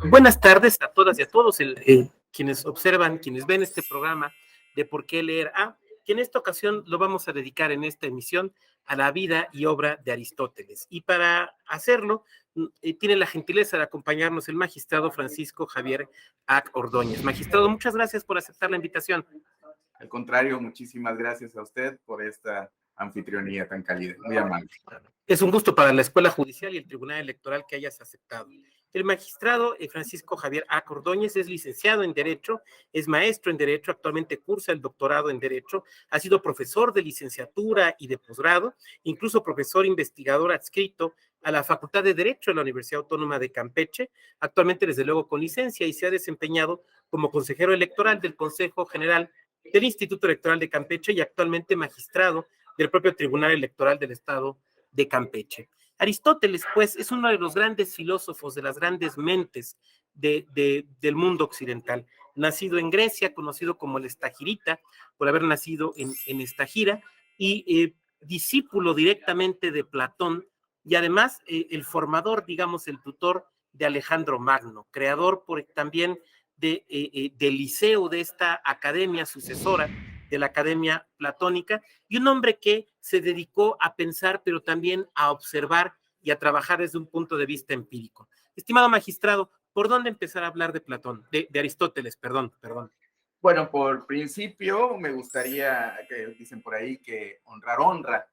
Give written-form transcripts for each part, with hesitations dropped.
Buenas tardes a todas y a todos quienes observan, quienes ven este programa de Por qué leer A, que en esta ocasión lo vamos a dedicar en esta emisión a la vida y obra de Aristóteles. Y para hacerlo, tiene la gentileza de acompañarnos el magistrado Francisco Javier Ac Ordóñez. Magistrado, muchas gracias por aceptar la invitación. Al contrario, muchísimas gracias a usted por esta anfitrionía tan cálida, muy amable. Es un gusto para la Escuela Judicial y el Tribunal Electoral que hayas aceptado. El magistrado Francisco Javier A. Ordóñez es licenciado en Derecho, es maestro en Derecho, actualmente cursa el doctorado en Derecho, ha sido profesor de licenciatura y de posgrado, incluso profesor investigador adscrito a la Facultad de Derecho de la Universidad Autónoma de Campeche, actualmente desde luego con licencia, y se ha desempeñado como consejero electoral del Consejo General del Instituto Electoral de Campeche y actualmente magistrado del propio Tribunal Electoral del Estado de Campeche. Aristóteles, pues, es uno de los grandes filósofos, de las grandes mentes del mundo occidental. Nacido en Grecia, conocido como el Estagirita, por haber nacido en Estagira, y discípulo directamente de Platón, y además el formador, digamos, el tutor de Alejandro Magno, creador también del Liceo, de esta academia sucesora de la Academia Platónica, y un hombre que se dedicó a pensar, pero también a observar y a trabajar desde un punto de vista empírico. Estimado magistrado, ¿por dónde empezar a hablar de Platón, de Aristóteles, perdón? Bueno, por principio me gustaría, que dicen por ahí, que honrar honra,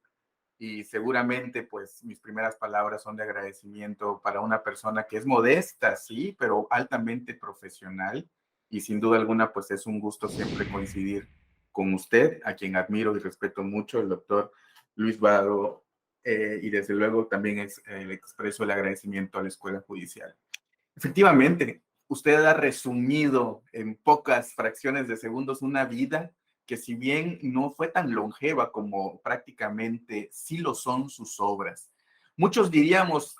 y seguramente pues mis primeras palabras son de agradecimiento para una persona que es modesta, sí, pero altamente profesional, y sin duda alguna pues es un gusto siempre coincidir con usted, a quien admiro y respeto mucho, el doctor Luis Vado, y desde luego también le expreso el agradecimiento a la Escuela Judicial. Efectivamente, usted ha resumido en pocas fracciones de segundos una vida que, si bien no fue tan longeva como prácticamente sí lo son sus obras. Muchos diríamos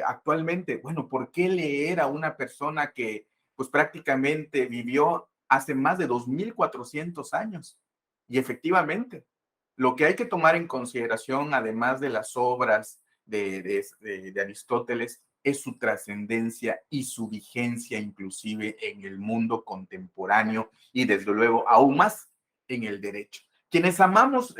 actualmente, bueno, ¿por qué leer a una persona que pues prácticamente vivió hace más de 2400 años? Y efectivamente, lo que hay que tomar en consideración, además de las obras de Aristóteles, es su trascendencia y su vigencia inclusive en el mundo contemporáneo y desde luego aún más en el derecho. Quienes amamos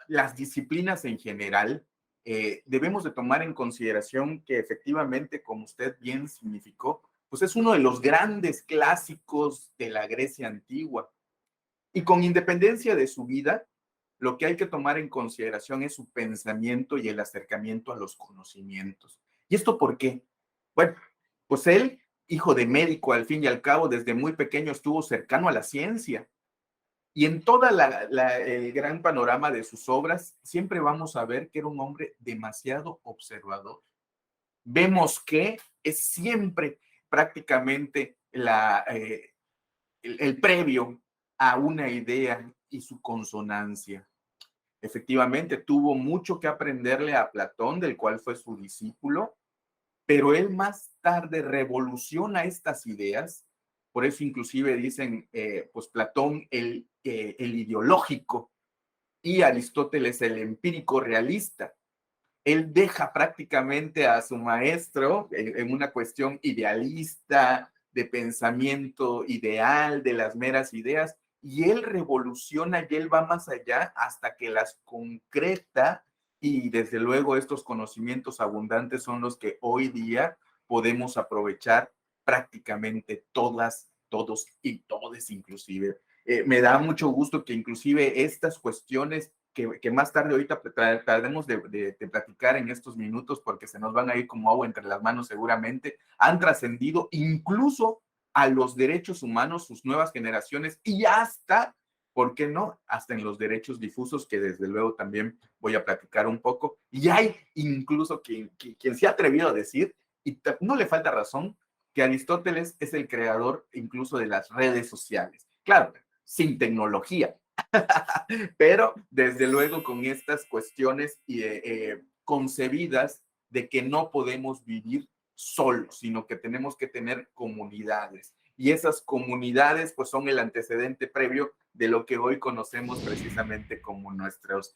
las disciplinas en general, debemos de tomar en consideración que efectivamente, como usted bien significó, pues es uno de los grandes clásicos de la Grecia antigua. Y con independencia de su vida, lo que hay que tomar en consideración es su pensamiento y el acercamiento a los conocimientos. ¿Y esto por qué? Bueno, pues él, hijo de médico, al fin y al cabo, desde muy pequeño estuvo cercano a la ciencia. Y en toda el gran panorama de sus obras, siempre vamos a ver que era un hombre demasiado observador. Vemos que es siempre prácticamente el previo a una idea y su consonancia. Efectivamente, tuvo mucho que aprenderle a Platón, del cual fue su discípulo, pero él más tarde revoluciona estas ideas. Por eso inclusive dicen, pues Platón el ideológico y Aristóteles el empírico realista. Él deja prácticamente a su maestro en una cuestión idealista, de pensamiento ideal, de las meras ideas, y él revoluciona y él va más allá hasta que las concreta, y desde luego estos conocimientos abundantes son los que hoy día podemos aprovechar prácticamente todas, todos y todes inclusive. Me da mucho gusto que inclusive estas cuestiones que más tarde ahorita trataremos de platicar en estos minutos, porque se nos van a ir como agua entre las manos seguramente, han trascendido incluso a los derechos humanos, sus nuevas generaciones, y hasta, ¿por qué no?, hasta en los derechos difusos, que desde luego también voy a platicar un poco. Y hay incluso quien se ha atrevido a decir, y no le falta razón, que Aristóteles es el creador incluso de las redes sociales. Claro, sin tecnología, pero desde luego con estas cuestiones concebidas de que no podemos vivir solos, sino que tenemos que tener comunidades. Y esas comunidades pues son el antecedente previo de lo que hoy conocemos precisamente como nuestras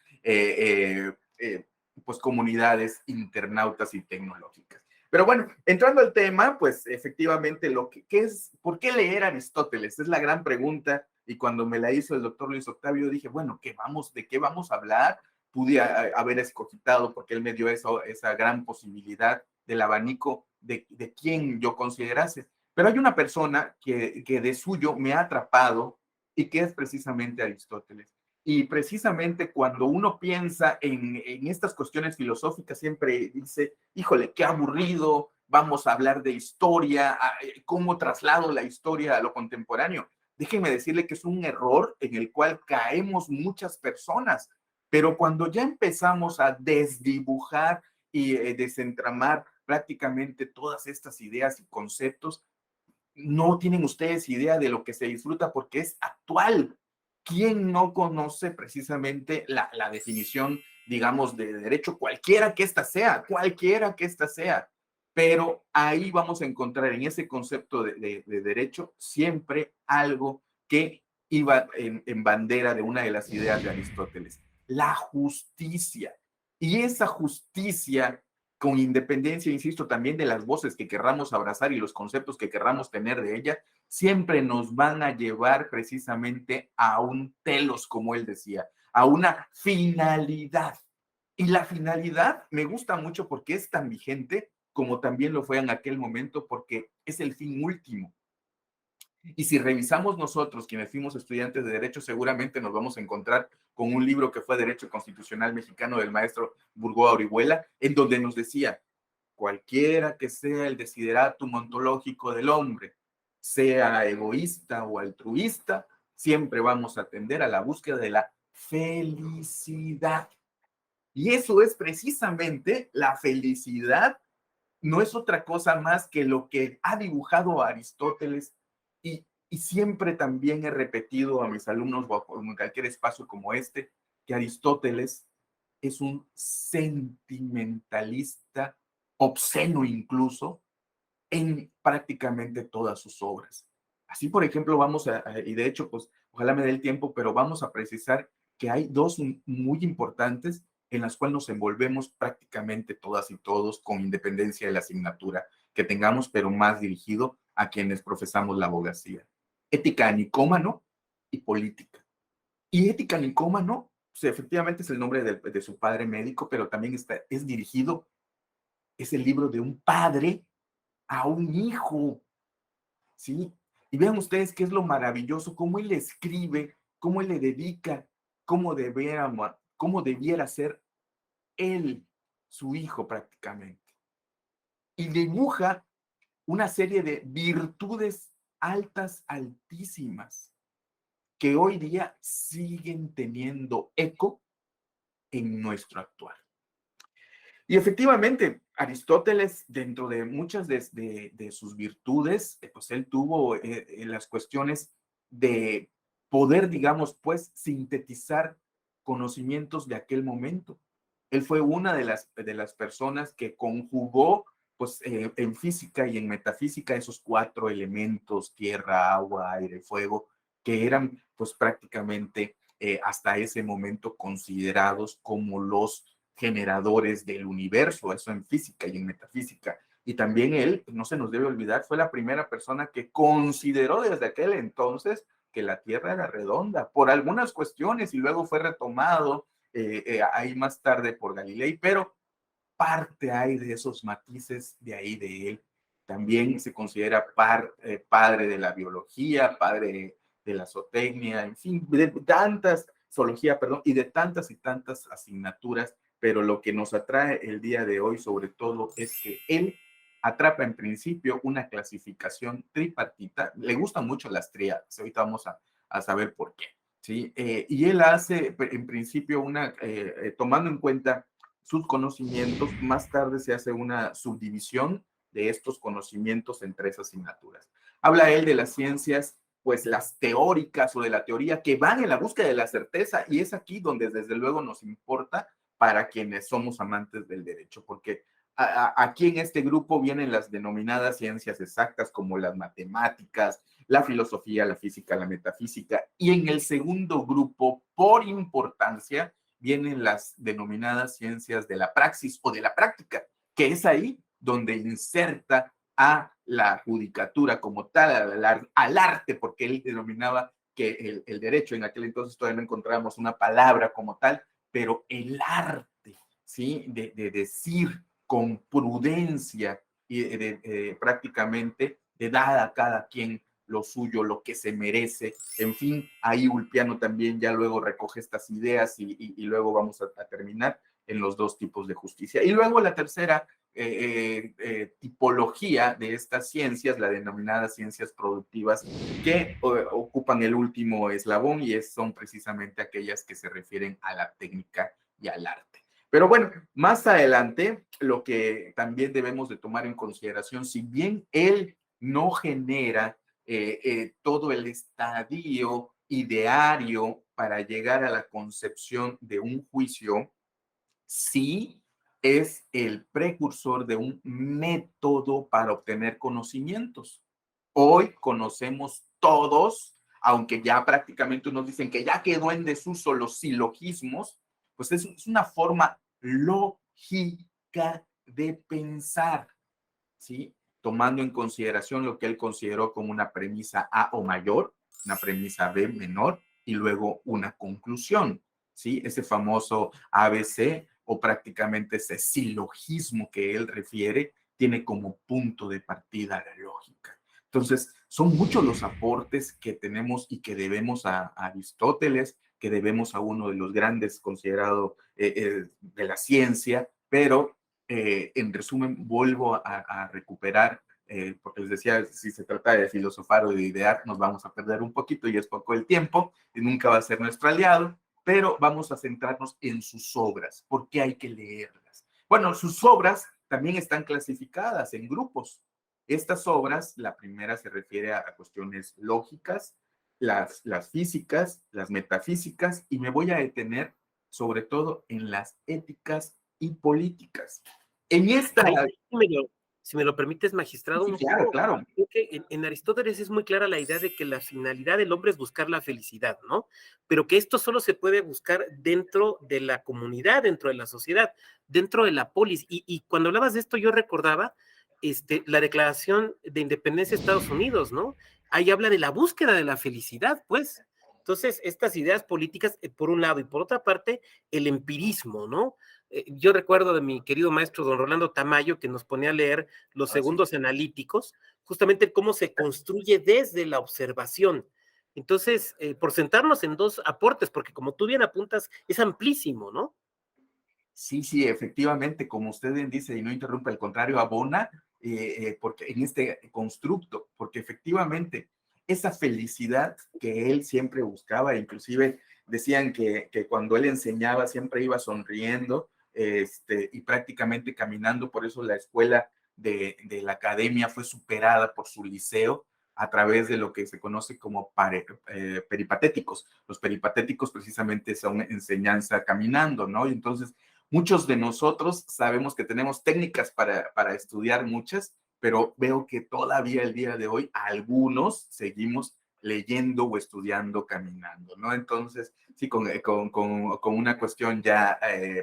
pues comunidades internautas y tecnológicas. Pero bueno, entrando al tema, pues efectivamente ¿qué es, ¿por qué leer Aristóteles? Es la gran pregunta, y cuando me la hizo el doctor Luis Octavio dije, bueno, ¿de qué vamos a hablar? Pude haber escogitado, porque él me dio esa gran posibilidad del abanico de quién yo considerase. Pero hay una persona que de suyo me ha atrapado y que es precisamente Aristóteles. Y precisamente cuando uno piensa en estas cuestiones filosóficas, siempre dice, híjole, qué aburrido, vamos a hablar de historia, cómo traslado la historia a lo contemporáneo. Déjenme decirle que es un error en el cual caemos muchas personas, pero cuando ya empezamos a desdibujar y desentramar prácticamente todas estas ideas y conceptos, no tienen ustedes idea de lo que se disfruta porque es actual. ¿Quién no conoce precisamente la definición, digamos, de derecho, cualquiera que ésta sea, cualquiera que ésta sea? Pero ahí vamos a encontrar en ese concepto de derecho siempre algo que iba en bandera de una de las ideas de Aristóteles, la justicia. Y esa justicia, con independencia, insisto, también de las voces que querramos abrazar y los conceptos que querramos tener de ella, siempre nos van a llevar precisamente a un telos, como él decía, a una finalidad. Y la finalidad me gusta mucho porque es tan vigente como también lo fue en aquel momento, porque es el fin último. Y si revisamos nosotros, quienes fuimos estudiantes de Derecho, seguramente nos vamos a encontrar con un libro que fue Derecho Constitucional Mexicano del maestro Burgoa Orihuela, en donde nos decía, cualquiera que sea el desideratum ontológico del hombre, sea egoísta o altruista, siempre vamos a tender a la búsqueda de la felicidad. Y eso es precisamente la felicidad, no es otra cosa más que lo que ha dibujado Aristóteles y siempre también he repetido a mis alumnos o en cualquier espacio como este, que Aristóteles es un sentimentalista, obsceno incluso, en prácticamente todas sus obras. Así, por ejemplo, y de hecho, pues, ojalá me dé el tiempo, pero vamos a precisar que hay dos muy importantes en las cuales nos envolvemos prácticamente todas y todos, con independencia de la asignatura que tengamos, pero más dirigido a quienes profesamos la abogacía. Ética nicómano y política. Y ética nicómano, pues, efectivamente es el nombre de su padre médico, pero también es dirigido, es el libro de un padre a un hijo, ¿sí? Y vean ustedes qué es lo maravilloso, cómo él escribe, cómo él le dedica, cómo debiera ser él, su hijo prácticamente. Y dibuja una serie de virtudes altas, altísimas, que hoy día siguen teniendo eco en nuestro actual. Y efectivamente, Aristóteles, dentro de muchas de sus virtudes, pues él tuvo las cuestiones de poder, digamos, pues, sintetizar conocimientos de aquel momento. Él fue una de las personas que conjugó, pues, en física y en metafísica esos 4 elementos, tierra, agua, aire, fuego, que eran, pues, prácticamente hasta ese momento considerados como los generadores del universo, eso en física y en metafísica. Y también él, no se nos debe olvidar, fue la primera persona que consideró desde aquel entonces que la Tierra era redonda por algunas cuestiones y luego fue retomado ahí más tarde por Galilei, pero parte hay de esos matices de ahí de él. También se considera padre de la biología, padre de la zootecnia, en fin, de tantas, zoología, perdón, y de tantas y tantas asignaturas, pero lo que nos atrae el día de hoy sobre todo es que él atrapa en principio una clasificación tripartita, le gustan mucho las tríadas, ahorita vamos a saber por qué, ¿sí? Y él hace en principio tomando en cuenta sus conocimientos, más tarde se hace una subdivisión de estos conocimientos en 3 asignaturas. Habla él de las ciencias, pues las teóricas o de la teoría que van en la búsqueda de la certeza, y es aquí donde desde luego nos importa para quienes somos amantes del derecho, porque aquí en este grupo vienen las denominadas ciencias exactas como las matemáticas, la filosofía, la física, la metafísica, y en el segundo grupo, por importancia, vienen las denominadas ciencias de la praxis o de la práctica, que es ahí donde inserta a la judicatura como tal, al arte, porque él denominaba que el derecho, en aquel entonces todavía no encontrábamos una palabra como tal, pero el arte, ¿sí? De decir con prudencia y prácticamente de dar a cada quien lo suyo, lo que se merece. En fin, ahí Ulpiano también ya luego recoge estas ideas y luego vamos a terminar en los dos tipos de justicia. Y luego la tercera tipología de estas ciencias, la denominada ciencias productivas, que ocupan el último eslabón y son precisamente aquellas que se refieren a la técnica y al arte. Pero bueno, más adelante, lo que también debemos de tomar en consideración, si bien él no genera todo el estadio ideario para llegar a la concepción de un juicio, sí es el precursor de un método para obtener conocimientos. Hoy conocemos todos, aunque ya prácticamente unos dicen que ya quedó en desuso los silogismos, pues es una forma lógica de pensar, ¿sí? Tomando en consideración lo que él consideró como una premisa A o mayor, una premisa B menor y luego una conclusión, ¿sí? Ese famoso ABC o prácticamente ese silogismo que él refiere tiene como punto de partida la lógica. Entonces, son muchos los aportes que tenemos y que debemos a Aristóteles, que debemos a uno de los grandes considerado de la ciencia, pero en resumen, vuelvo a recuperar, porque les decía, si se trata de filosofar o de idear, nos vamos a perder un poquito y es poco el tiempo, y nunca va a ser nuestro aliado, pero vamos a centrarnos en sus obras. ¿Por qué hay que leerlas? Bueno, sus obras también están clasificadas en grupos. Estas obras, la primera se refiere a cuestiones lógicas, las físicas, las metafísicas, y me voy a detener sobre todo en las éticas y políticas. En esta... Ahí, si me lo permites, magistrado, Sí, un claro, poco, claro. creo que en Aristóteles es muy clara la idea de que la finalidad del hombre es buscar la felicidad, ¿no? Pero que esto solo se puede buscar dentro de la comunidad, dentro de la sociedad, dentro de la polis. Y cuando hablabas de esto, yo recordaba la Declaración de Independencia de Estados Unidos, ¿no? Ahí habla de la búsqueda de la felicidad, pues. Entonces, estas ideas políticas, por un lado, y por otra parte, el empirismo, ¿no? Yo recuerdo de mi querido maestro don Rolando Tamayo que nos ponía a leer los segundos analíticos, justamente cómo se construye desde la observación. Entonces, por sentarnos en dos aportes, porque como tú bien apuntas, es amplísimo, ¿no? Sí, sí, efectivamente, como usted bien dice, y no interrumpe, al contrario, abona porque en este constructo, porque efectivamente esa felicidad que él siempre buscaba, inclusive decían que cuando él enseñaba siempre iba sonriendo y prácticamente caminando, por eso la escuela de la academia fue superada por su liceo a través de lo que se conoce como peripatéticos. Los peripatéticos precisamente son enseñanza caminando, ¿no? Y entonces muchos de nosotros sabemos que tenemos técnicas para estudiar muchas, pero veo que todavía el día de hoy algunos seguimos leyendo o estudiando caminando, ¿no? Entonces, sí, con una cuestión ya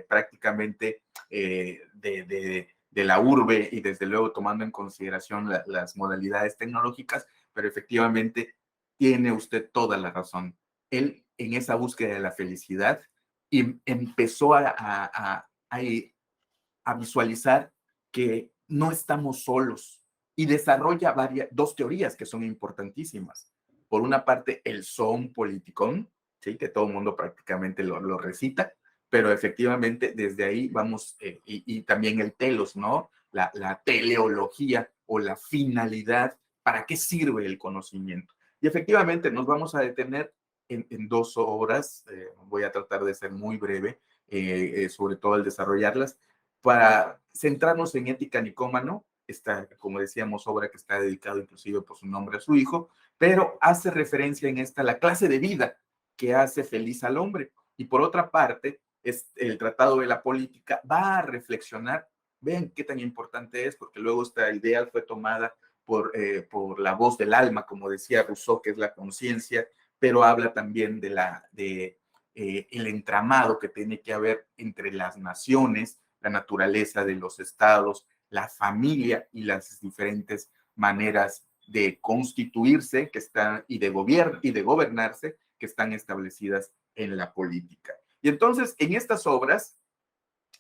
prácticamente de la urbe y desde luego tomando en consideración las modalidades tecnológicas, pero efectivamente tiene usted toda la razón. Él en esa búsqueda de la felicidad y empezó a visualizar que no estamos solos y desarrolla dos teorías que son importantísimas. Por una parte, el son politicón, ¿sí? Que todo el mundo prácticamente lo recita, pero efectivamente desde ahí vamos, y también el telos, ¿no? La teleología o la finalidad, ¿para qué sirve el conocimiento? Y efectivamente nos vamos a detener en dos obras, voy a tratar de ser muy breve, sobre todo al desarrollarlas, para centrarnos en Ética Nicómano, esta, como decíamos, obra que está dedicada inclusive por su nombre a su hijo, pero hace referencia en esta a la clase de vida que hace feliz al hombre. Y por otra parte, el Tratado de la Política va a reflexionar, vean qué tan importante es, porque luego esta idea fue tomada por la voz del alma, como decía Rousseau, que es la conciencia, pero habla también de el entramado que tiene que haber entre las naciones, la naturaleza de los estados, la familia y las diferentes maneras de constituirse que están, y de gobernarse que están establecidas en la política. Y entonces, en estas obras,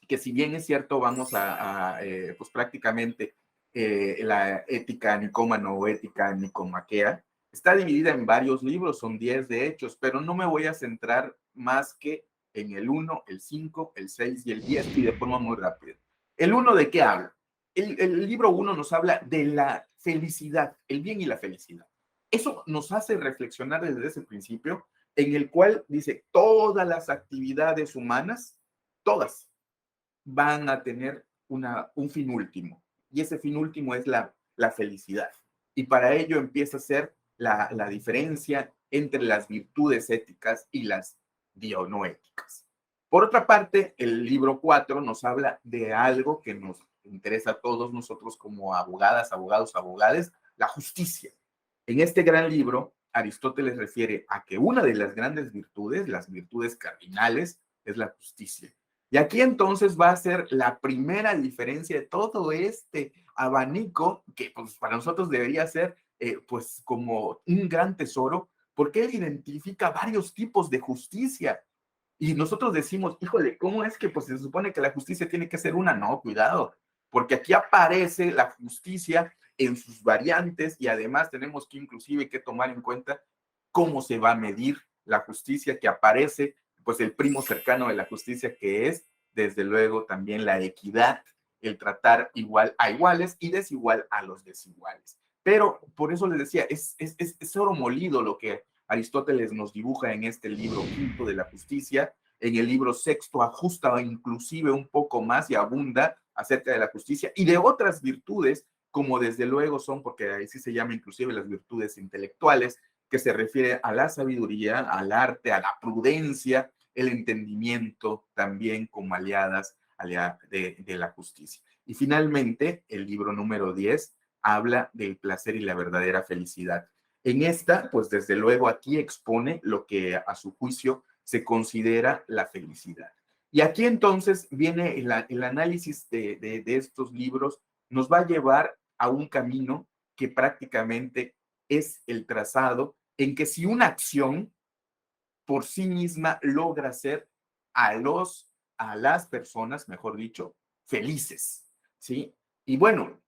que si bien es cierto, vamos pues prácticamente la ética nicómano o ética nicomaquea, está dividida en varios libros, son 10 de hechos, pero no me voy a centrar más que en el 1, el 5, el 6 y el 10 y de forma muy rápida. ¿El 1 de qué habla? El libro 1 nos habla de la felicidad, el bien y la felicidad. Eso nos hace reflexionar desde ese principio, en el cual dice todas las actividades humanas, todas, van a tener un fin último. Y ese fin último es la felicidad. Y para ello empieza a ser la diferencia entre las virtudes éticas y las dionoéticas. Por otra parte, el libro 4 nos habla de algo que nos interesa a todos nosotros como abogadas, abogados, abogades, la justicia. En este gran libro, Aristóteles refiere a que una de las grandes virtudes, las virtudes cardinales, es la justicia. Y aquí entonces va a ser la primera diferencia de todo este abanico que pues, para nosotros debería ser pues como un gran tesoro, porque él identifica varios tipos de justicia. Y nosotros decimos, híjole, ¿cómo es que pues se supone que la justicia tiene que ser una? No, cuidado, porque aquí aparece la justicia en sus variantes y además tenemos que inclusive que tomar en cuenta cómo se va a medir la justicia, que aparece pues el primo cercano de la justicia, que es desde luego también la equidad, el tratar igual a iguales y desigual a los desiguales. Pero por eso les decía, es oro molido lo que Aristóteles nos dibuja en este libro quinto de la justicia. En el libro sexto ajusta inclusive un poco más y abunda acerca de la justicia y de otras virtudes, como desde luego son, porque ahí sí se llama inclusive las virtudes intelectuales, que se refiere a la sabiduría, al arte, a la prudencia, el entendimiento también como aliadas de la justicia. Y finalmente, el libro número 10 habla del placer y la verdadera felicidad. En esta, pues desde luego aquí expone lo que a su juicio se considera la felicidad. Y aquí entonces viene el análisis de estos libros, nos va a llevar a un camino que prácticamente es el trazado en que si una acción por sí misma logra hacer a las personas, mejor dicho, felices, ¿sí? Y bueno,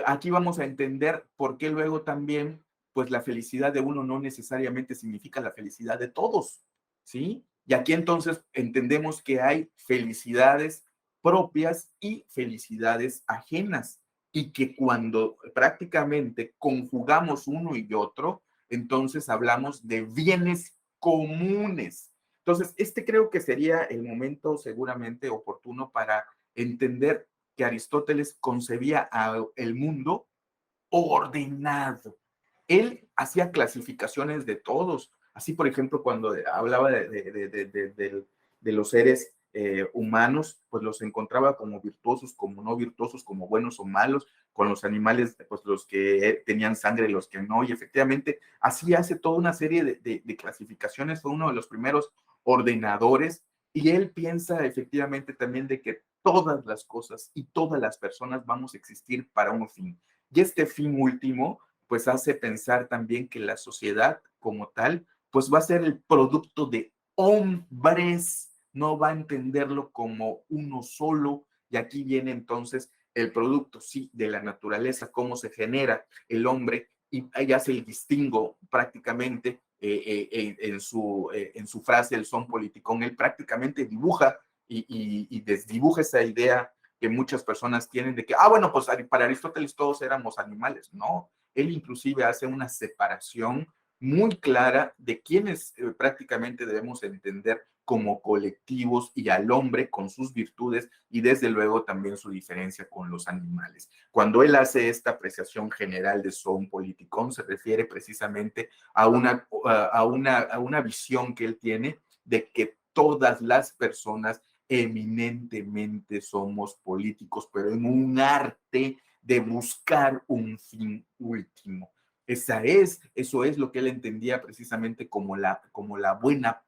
aquí vamos a entender por qué luego también, pues la felicidad de uno no necesariamente significa la felicidad de todos, ¿sí? Y aquí entonces entendemos que hay felicidades propias y felicidades ajenas, y que cuando prácticamente conjugamos uno y otro, entonces hablamos de bienes comunes. Entonces, este creo que sería el momento seguramente oportuno para entender que Aristóteles concebía el mundo ordenado. Él hacía clasificaciones de todos. Así, por ejemplo, cuando hablaba de los seres humanos, pues los encontraba como virtuosos, como no virtuosos, como buenos o malos, con los animales, pues los que tenían sangre, los que no, y efectivamente así hace toda una serie de clasificaciones, fue uno de los primeros ordenadores, y él piensa efectivamente también de que todas las cosas y todas las personas vamos a existir para un fin. Y este fin último, pues hace pensar también que la sociedad como tal, pues va a ser el producto de hombres, no va a entenderlo como uno solo. Y aquí viene entonces el producto, sí, de la naturaleza, cómo se genera el hombre, y ahí hace el distingo prácticamente en su frase, el son politicón, él prácticamente dibuja y desdibuja esa idea que muchas personas tienen de que, bueno, pues para Aristóteles todos éramos animales. No, él inclusive hace una separación muy clara de quienes prácticamente debemos entender como colectivos y al hombre con sus virtudes y desde luego también su diferencia con los animales. Cuando él hace esta apreciación general de son politicón, se refiere precisamente a una visión que él tiene de que todas las personas eminentemente somos políticos, pero en un arte de buscar un fin último. Eso es lo que él entendía precisamente como la buena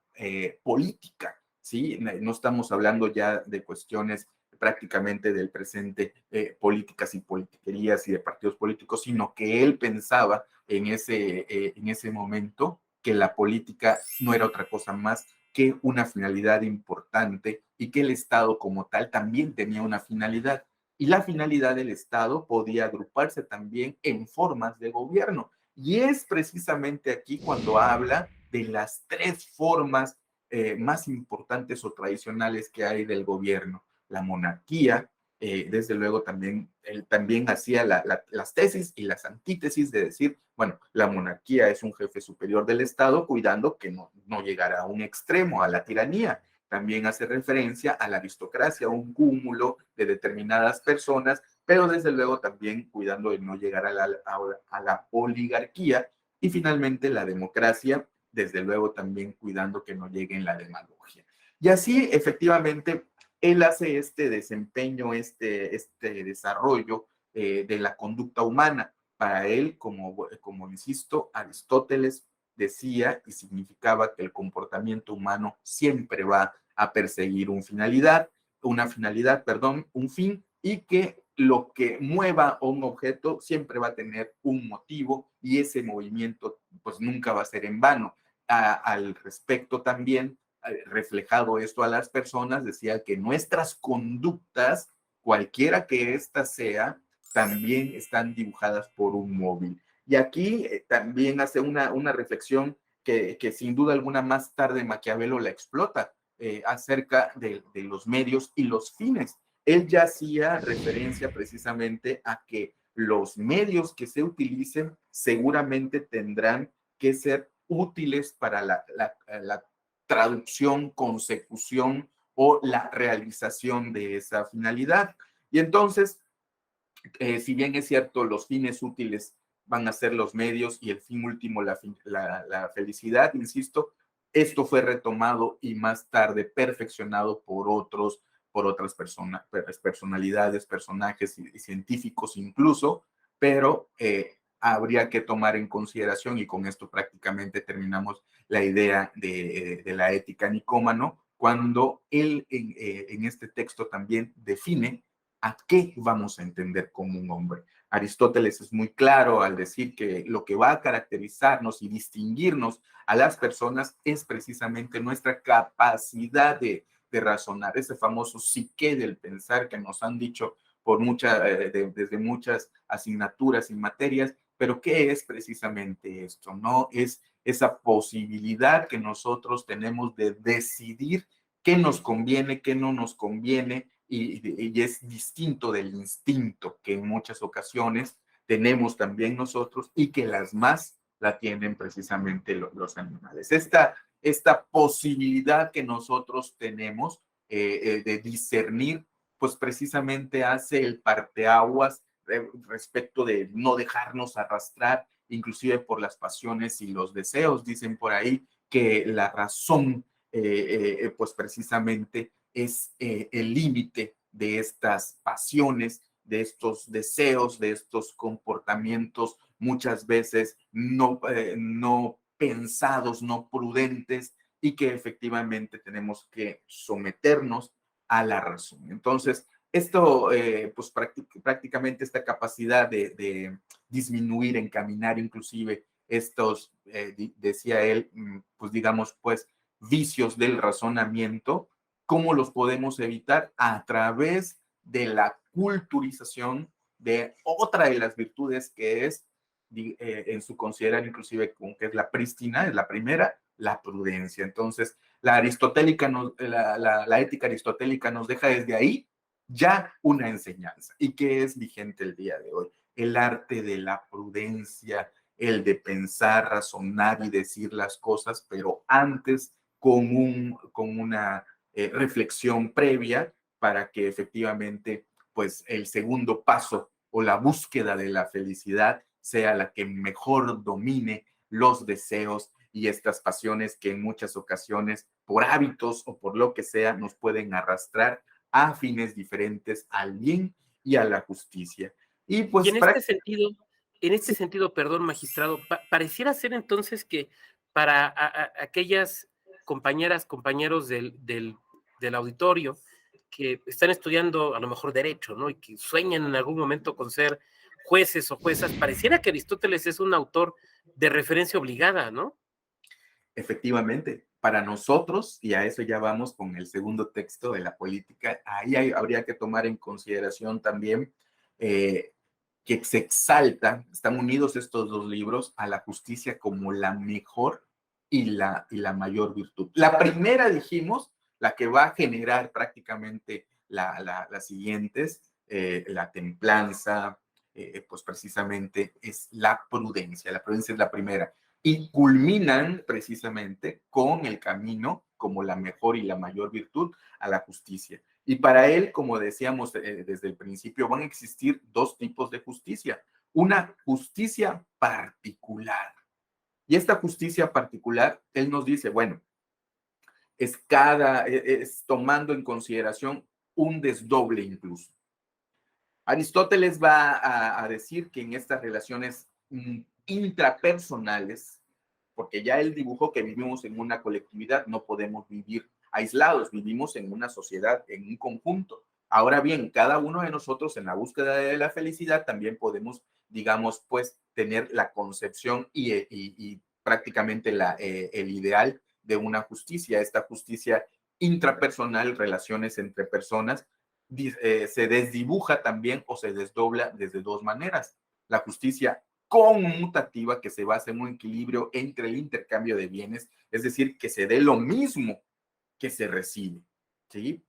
política, ¿sí? No estamos hablando ya de cuestiones prácticamente del presente, políticas y politiquerías y de partidos políticos, sino que él pensaba en ese momento que la política no era otra cosa más que una finalidad importante y que el Estado como tal también tenía una finalidad. Y la finalidad del Estado podía agruparse también en formas de gobierno. Y es precisamente aquí cuando habla de las tres formas más importantes o tradicionales que hay del gobierno. La monarquía, desde luego también, él también hacía las tesis y las antítesis de decir, bueno, la monarquía es un jefe superior del Estado cuidando que no llegara a un extremo, a la tiranía. También hace referencia a la aristocracia, un cúmulo de determinadas personas, pero desde luego también cuidando de no llegar a la oligarquía. Y finalmente la democracia, desde luego también cuidando que no llegue en la demagogia. Y así, efectivamente, él hace este desempeño, este desarrollo de la conducta humana. Para él, como insisto, Aristóteles decía y significaba que el comportamiento humano siempre va a perseguir una finalidad, perdón, un fin, y que lo que mueva un objeto siempre va a tener un motivo y ese movimiento pues nunca va a ser en vano. Al respecto también, reflejado esto a las personas, decía que nuestras conductas, cualquiera que ésta sea, también están dibujadas por un móvil. Y aquí también hace una reflexión que sin duda alguna más tarde Maquiavelo la explota acerca de los medios y los fines. Él ya hacía referencia precisamente a que los medios que se utilicen seguramente tendrán que ser útiles para la traducción, consecución o la realización de esa finalidad. Y entonces, si bien es cierto, los fines útiles van a ser los medios y el fin último la felicidad, insisto, esto fue retomado y más tarde perfeccionado por otras personalidades, personajes y científicos incluso, pero habría que tomar en consideración, y con esto prácticamente terminamos la idea de la ética nicómano, cuando él en este texto también define a qué vamos a entender como un hombre. Aristóteles es muy claro al decir que lo que va a caracterizarnos y distinguirnos a las personas es precisamente nuestra capacidad de razonar, ese famoso psique del pensar que nos han dicho desde muchas asignaturas y materias, pero ¿qué es precisamente esto? No es esa posibilidad que nosotros tenemos de decidir qué nos conviene, qué no nos conviene, y es distinto del instinto que en muchas ocasiones tenemos también nosotros y que las más la tienen precisamente los animales. Esta posibilidad que nosotros tenemos de discernir, pues precisamente hace el parteaguas respecto de no dejarnos arrastrar, inclusive por las pasiones y los deseos. Dicen por ahí que la razón, pues precisamente es el límite de estas pasiones, de estos deseos, de estos comportamientos muchas veces no pensados, no prudentes, y que efectivamente tenemos que someternos a la razón. Entonces, esto, pues prácticamente esta capacidad de disminuir, encaminar inclusive estos, decía él, pues digamos, pues vicios del razonamiento, ¿cómo los podemos evitar? A través de la culturización de otra de las virtudes que es, en su considerar inclusive como que es la prístina, es la primera, la prudencia. Entonces, la ética aristotélica nos deja desde ahí ya una enseñanza. ¿Y que es vigente el día de hoy? El arte de la prudencia, el de pensar, razonar y decir las cosas, pero antes con una reflexión previa para que efectivamente pues el segundo paso o la búsqueda de la felicidad sea la que mejor domine los deseos y estas pasiones que en muchas ocasiones por hábitos o por lo que sea nos pueden arrastrar a fines diferentes al bien y a la justicia. Y Y pues en este sentido, perdón, magistrado, pareciera ser entonces que para aquellas compañeras, compañeros del auditorio que están estudiando a lo mejor derecho, ¿no? Y que sueñan en algún momento con ser jueces o juezas, pareciera que Aristóteles es un autor de referencia obligada, ¿no? Efectivamente, para nosotros, y a eso ya vamos con el segundo texto de la política, habría que tomar en consideración también eh, que se exalta, están unidos estos dos libros a la justicia como la mejor y la mayor virtud. La primera, dijimos, la que va a generar prácticamente las siguientes, la templanza, pues precisamente es la prudencia. La prudencia es la primera y culminan precisamente con el camino como la mejor y la mayor virtud a la justicia. Y para él, como decíamos desde el principio, van a existir dos tipos de justicia. Una justicia particular. Y esta justicia particular, él nos dice, bueno, es tomando en consideración un desdoble incluso. Aristóteles va a decir que en estas relaciones intrapersonales, porque ya él dibujó que vivimos en una colectividad, no podemos vivir aislados, vivimos en una sociedad, en un conjunto. Ahora bien, cada uno de nosotros en la búsqueda de la felicidad también podemos, digamos, pues tener la concepción y prácticamente el ideal de una justicia, esta justicia intrapersonal, relaciones entre personas, se desdibuja también o se desdobla desde dos maneras. La justicia conmutativa, que se basa en un equilibrio entre el intercambio de bienes, es decir, que se dé lo mismo que se recibe, ¿sí?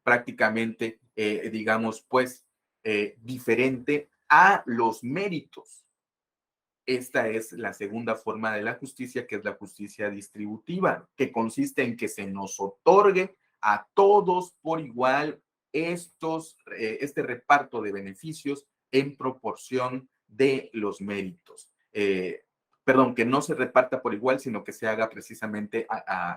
Prácticamente, digamos, pues, diferente a los méritos. Esta es la segunda forma de la justicia, que es la justicia distributiva, que consiste en que se nos otorgue a todos por igual este reparto de beneficios en proporción de los méritos. Perdón, que no se reparta por igual, sino que se haga precisamente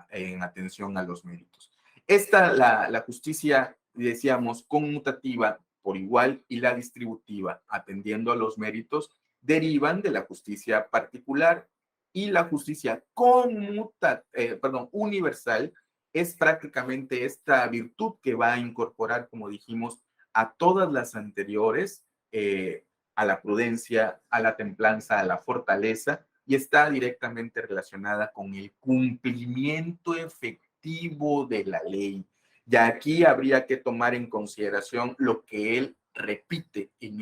en atención a los méritos. La justicia, decíamos, conmutativa por igual y la distributiva, atendiendo a los méritos, derivan de la justicia particular y la justicia universal es prácticamente esta virtud que va a incorporar, como dijimos, a todas las anteriores, a la prudencia, a la templanza, a la fortaleza, y está directamente relacionada con el cumplimiento efectivo de la ley. Y aquí habría que tomar en consideración lo que él repite en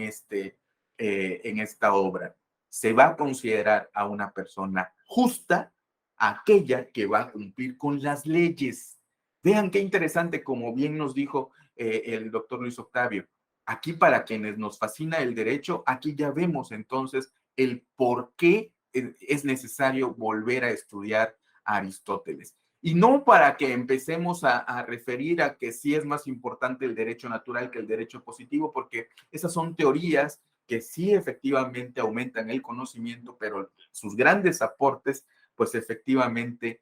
esta obra. Se va a considerar a una persona justa aquella que va a cumplir con las leyes. Vean qué interesante, como bien nos dijo el doctor Luis Octavio. Aquí, para quienes nos fascina el derecho, aquí ya vemos entonces el por qué es necesario volver a estudiar a Aristóteles. Y no para que empecemos a referir a que sí es más importante el derecho natural que el derecho positivo, porque esas son teorías que sí efectivamente aumentan el conocimiento, pero sus grandes aportes, pues efectivamente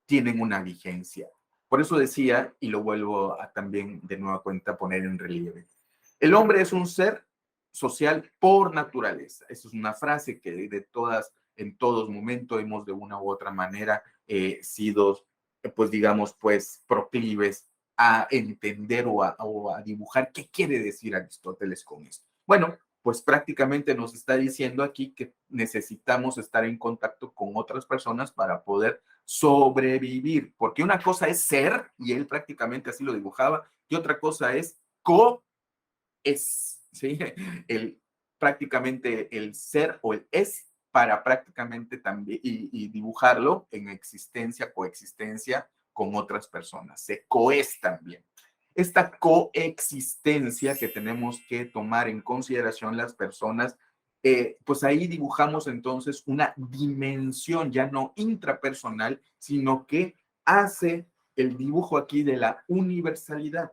tienen una vigencia. Por eso decía, y lo vuelvo a también de nueva cuenta poner en relieve, el hombre es un ser social por naturaleza. Esa es una frase que en todos momentos hemos de una u otra manera sido, pues digamos, pues proclives a entender o a dibujar qué quiere decir Aristóteles con esto. Bueno, pues prácticamente nos está diciendo aquí que necesitamos estar en contacto con otras personas para poder sobrevivir, porque una cosa es ser, y él prácticamente así lo dibujaba, y otra cosa es ¿sí? Prácticamente el ser o el es para prácticamente también y dibujarlo en existencia, coexistencia con otras personas. Se coes también. Esta coexistencia que tenemos que tomar en consideración las personas, pues ahí dibujamos entonces una dimensión ya no intrapersonal, sino que hace el dibujo aquí de la universalidad.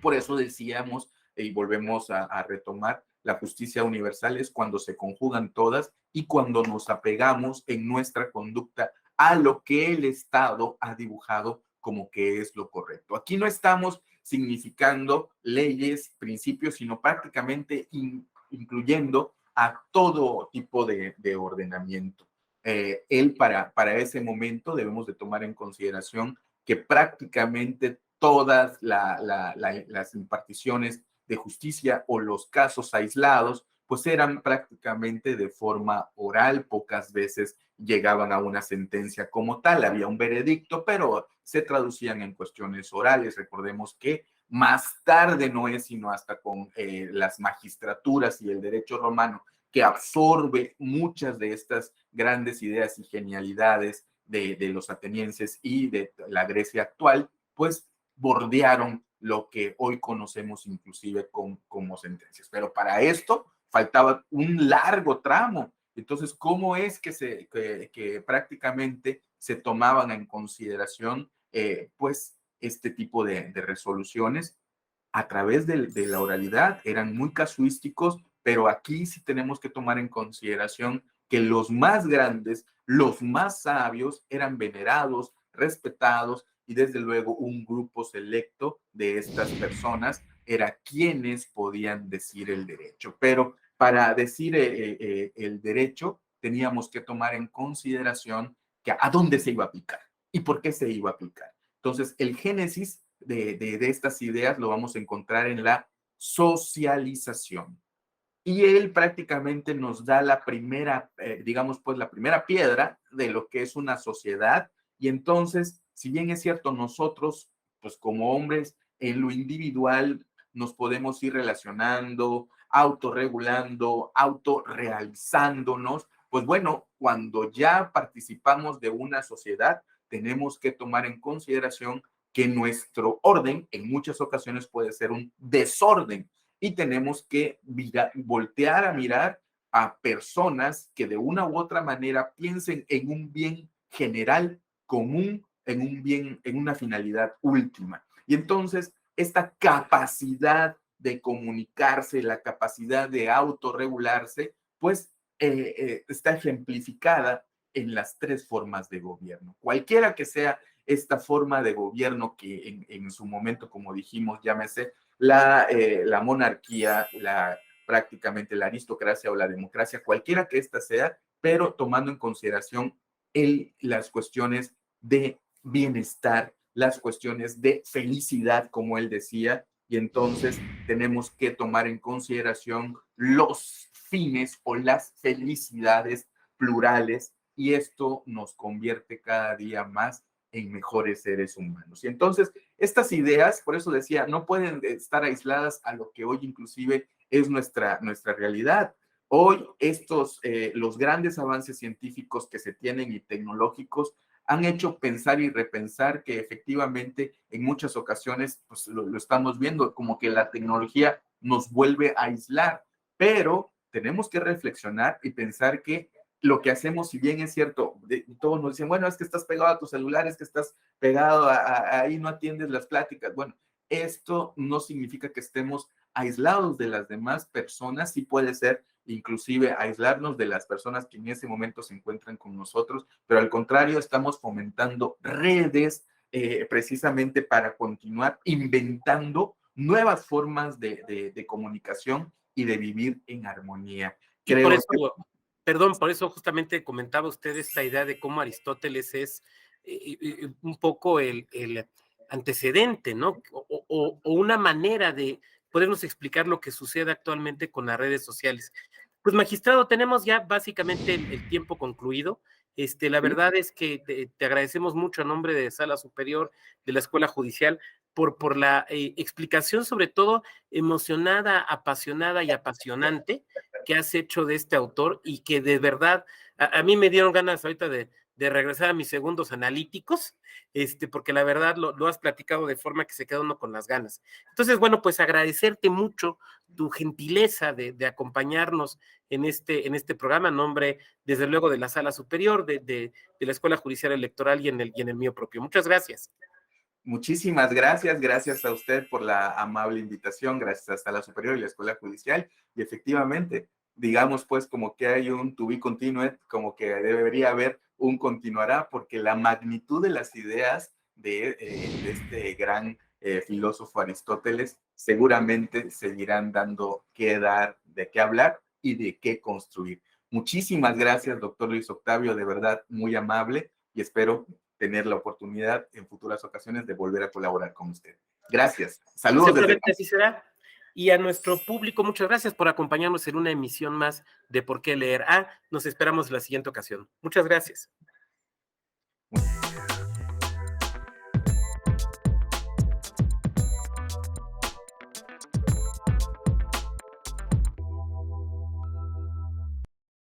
Por eso decíamos, y volvemos a retomar, la justicia universal es cuando se conjugan todas y cuando nos apegamos en nuestra conducta a lo que el Estado ha dibujado como que es lo correcto. Aquí no estamos significando leyes, principios, sino prácticamente incluyendo a todo tipo de ordenamiento. Para ese momento debemos de tomar en consideración que prácticamente todas las imparticiones de justicia o los casos aislados, pues eran prácticamente de forma oral, pocas veces llegaban a una sentencia como tal, había un veredicto, pero se traducían en cuestiones orales. Recordemos que más tarde no es sino hasta con las magistraturas y el derecho romano que absorbe muchas de estas grandes ideas y genialidades de los atenienses y de la Grecia actual, pues bordearon lo que hoy conocemos inclusive como sentencias. Pero para esto faltaba un largo tramo. Entonces, ¿cómo es que prácticamente se tomaban en consideración pues este tipo de resoluciones? A través de la oralidad, eran muy casuísticos, pero aquí sí tenemos que tomar en consideración que los más grandes, los más sabios, eran venerados, respetados, y desde luego un grupo selecto de estas personas era quienes podían decir el derecho. Pero para decir el derecho, teníamos que tomar en consideración que a dónde se iba a aplicar y por qué se iba a aplicar. Entonces, el génesis de estas ideas lo vamos a encontrar en la socialización. Y él prácticamente nos da la primera, digamos, pues la primera piedra de lo que es una sociedad. Y entonces, si bien es cierto, nosotros, pues como hombres, en lo individual nos podemos ir relacionando, autorregulando, autorrealizándonos, pues bueno, cuando ya participamos de una sociedad, tenemos que tomar en consideración que nuestro orden en muchas ocasiones puede ser un desorden y tenemos que voltear a mirar a personas que de una u otra manera piensen en un bien general común, en un bien, en una finalidad última. Y entonces, esta capacidad de comunicarse, la capacidad de autorregularse, pues está ejemplificada en las tres formas de gobierno. Cualquiera que sea esta forma de gobierno que en su momento, como dijimos, llámese la monarquía, prácticamente la aristocracia o la democracia, cualquiera que ésta sea, pero tomando en consideración las cuestiones de bienestar, las cuestiones de felicidad, como él decía, y entonces tenemos que tomar en consideración los fines o las felicidades plurales, y esto nos convierte cada día más en mejores seres humanos. Y entonces, estas ideas, por eso decía, no pueden estar aisladas a lo que hoy inclusive es nuestra realidad. Hoy los grandes avances científicos que se tienen y tecnológicos han hecho pensar y repensar que efectivamente en muchas ocasiones pues lo estamos viendo como que la tecnología nos vuelve a aislar, pero tenemos que reflexionar y pensar que lo que hacemos, si bien es cierto, todos nos dicen, bueno, es que estás pegado a tu celular, es que estás pegado ahí, no atiendes las pláticas. Bueno, esto no significa que estemos aislados de las demás personas, sí puede ser inclusive aislarnos de las personas que en ese momento se encuentran con nosotros, pero al contrario, estamos fomentando redes precisamente para continuar inventando nuevas formas de comunicación y de vivir en armonía. Y por Creo eso, perdón, por eso justamente comentaba usted esta idea de cómo Aristóteles es un poco el antecedente, ¿no? O una manera de podernos explicar lo que sucede actualmente con las redes sociales. Pues, magistrado, tenemos ya básicamente el tiempo concluido. La verdad es que te agradecemos mucho a nombre de Sala Superior de la Escuela Judicial por la explicación, sobre todo emocionada, apasionada y apasionante que has hecho de este autor y que de verdad a mí me dieron ganas ahorita de regresar a mis segundos analíticos, porque la verdad lo has platicado de forma que se queda uno con las ganas. Entonces, bueno, pues agradecerte mucho tu gentileza de acompañarnos en este programa, en nombre, desde luego, de la Sala Superior, de la Escuela Judicial Electoral y en el mío propio. Muchas gracias. Muchísimas gracias, gracias a usted por la amable invitación, gracias a Sala Superior y la Escuela Judicial. Y efectivamente, digamos pues como que hay un to be continued, como que debería haber un continuará, porque la magnitud de las ideas de este gran filósofo Aristóteles seguramente seguirán dando que dar, de qué hablar y de qué construir. Muchísimas gracias, doctor Luis Octavio, de verdad muy amable, y espero tener la oportunidad en futuras ocasiones de volver a colaborar con usted. Gracias. Saludos desde Seguramente así será. Y a nuestro público, muchas gracias por acompañarnos en una emisión más de Por qué leer. Nos esperamos la siguiente ocasión. Muchas gracias.